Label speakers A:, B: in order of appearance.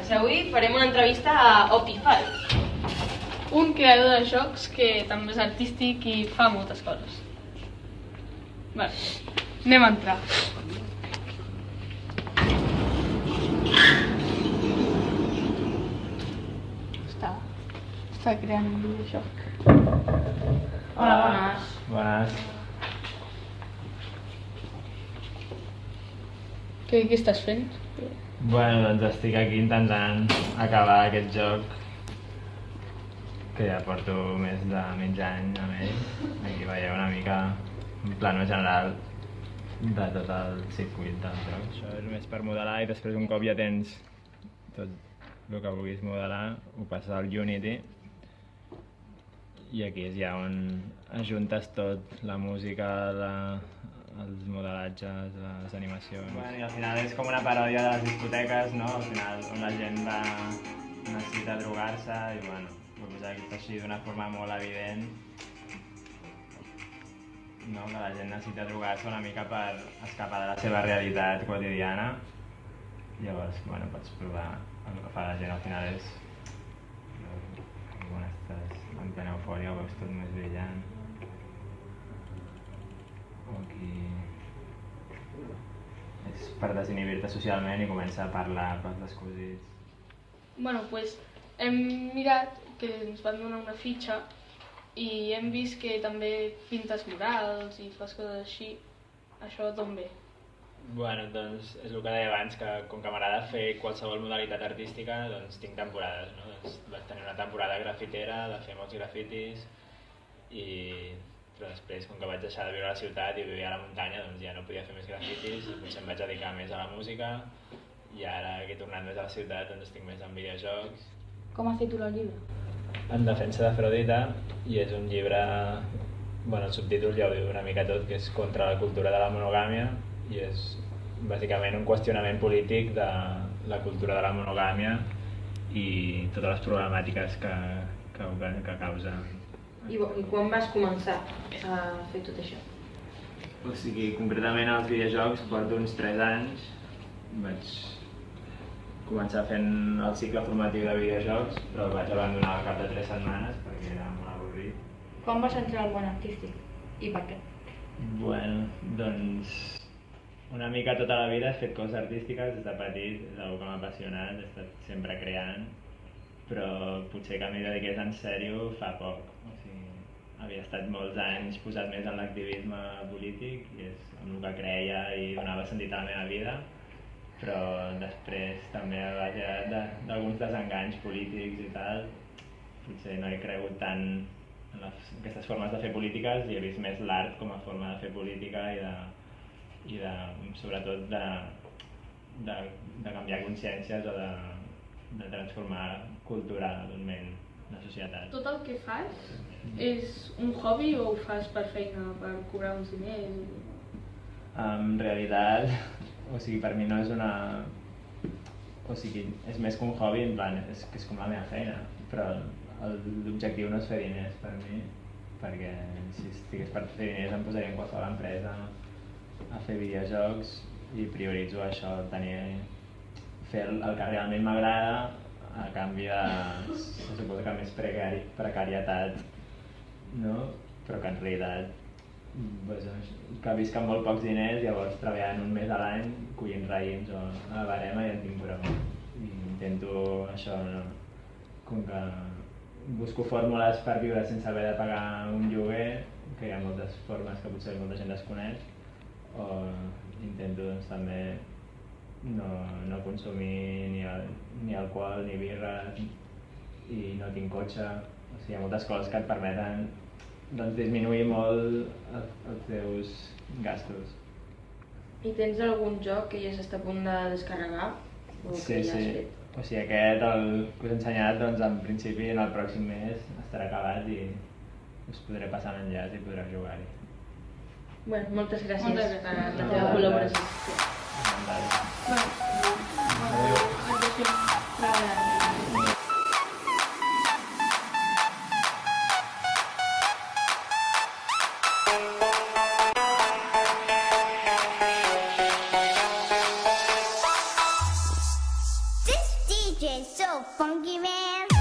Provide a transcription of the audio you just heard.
A: Doncs avui farem una entrevista a Opify.
B: Un creador de jocs que també és artístic i fa moltes coses. Vale, anem a entrar. Està creant un videojoc.
A: Hola, bones.
C: Bones.
B: Què estàs fent?
C: Bueno, doncs estic aquí intentant acabar aquest joc que ja porto més de mig any amb ell. Aquí veieu una mica un plano general de tot el circuit del joc. Això és només per modelar i després un cop ja tens tot el que vulguis modelar ho passes al Unity i aquí és ja on ajuntes tot, la música, els modelatges, les animacions. Bueno, i al final és com una paròdia de les discoteques, no? Al final on la gent necessita drogar-se i bueno, vull posar aquí així d'una forma molt evident, no? Que la gent necessita drogar-se una mica per escapar de la seva realitat quotidiana. Llavors, bueno, pots provar el que fa la gent al final és quan estàs en plena eufòria ho veus tot més brillant. Aquí és per desinhibir-te socialment i començar a parlar pels descosits.
B: Bueno, doncs hem mirat que ens van donar una fitxa i hem vist que també pintes murals i fas coses així. Això d'on ve?
C: Bueno, doncs és el que deia abans, que com que m'agrada fer qualsevol modalitat artística, doncs tinc temporades, no? Doncs vaig tenir una temporada grafitera, de fer molts grafitis però després, com que vaig deixar de viure a la ciutat i vivia a la muntanya, doncs ja no podia fer més grafitis i potser em vaig dedicar més a la música i ara que he tornat més a la ciutat doncs estic més en videojocs.
A: Com has titulat el llibre?
C: En defensa d'Afrodita, i és un llibre, bueno, el subtítol ja ho diu una mica tot, que és contra la cultura de la monogàmia i és bàsicament un qüestionament polític de la cultura de la monogàmia i totes les problemàtiques que causa.
A: I quan vas començar a fer tot això?
C: O sigui, concretament als videojocs porto uns 3 anys. Vaig començar fent el cicle formatiu de videojocs, però el vaig abandonar al cap de 3 setmanes perquè era molt avorrit.
A: Quan vas entrar al món artístic? I per què?
C: Bueno, doncs una mica tota la vida he fet coses artístiques des de petit, és una cosa que m'ha apassionat, he estat sempre creant, però potser que m'hi dediqués en sèrio fa poc. O sigui, havia estat molts anys posat més en l'activisme polític i és en el que creia i donava sentit a la meva vida, però després també d'alguns desenganys polítics i tal, potser no he cregut tant en aquestes formes de fer polítiques i he vist més l'art com a forma de fer política i sobretot de canviar consciències o de transformar culturalment la societat.
B: Tot el que fas és un hobby o ho fas per feina, per cobrar uns diners?
C: En realitat, o sigui, per mi no és una... O sigui, és més que un hobby, en plan, és com la meva feina, però l'objectiu no és fer diners per mi, perquè si estigués per fer diners em posaria en qualsevol empresa a fer videojocs i prioritzo això, fer el que realment m'agrada a canvi de, se suposa que més precarietat, no? Però que en realitat que visc amb molt pocs diners, llavors treballant un mes a l'any, collint raïms o a la barema i en tinc prou. I intento això, no? Com que busco fórmules per viure sense haver de pagar un lloguer, que hi ha moltes formes que potser molta gent desconeix, o intento doncs, també no consumir ni alcohol ni birra i no tinc cotxe, o sigui, hi ha moltes coses que et permeten doncs, disminuir molt els teus gastos.
A: I tens algun joc que ja s'està a punt de descarregar?
C: Sí. O sigui, aquest, el que us he ensenyat, doncs en principi en el pròxim mes estarà acabat i us podré passar l'enllaç i podreu jugar-hi.
A: Bueno, moltes gràcies per la teva
C: Gràcies.
A: col·laboració.
D: This DJ DJ so funky, man.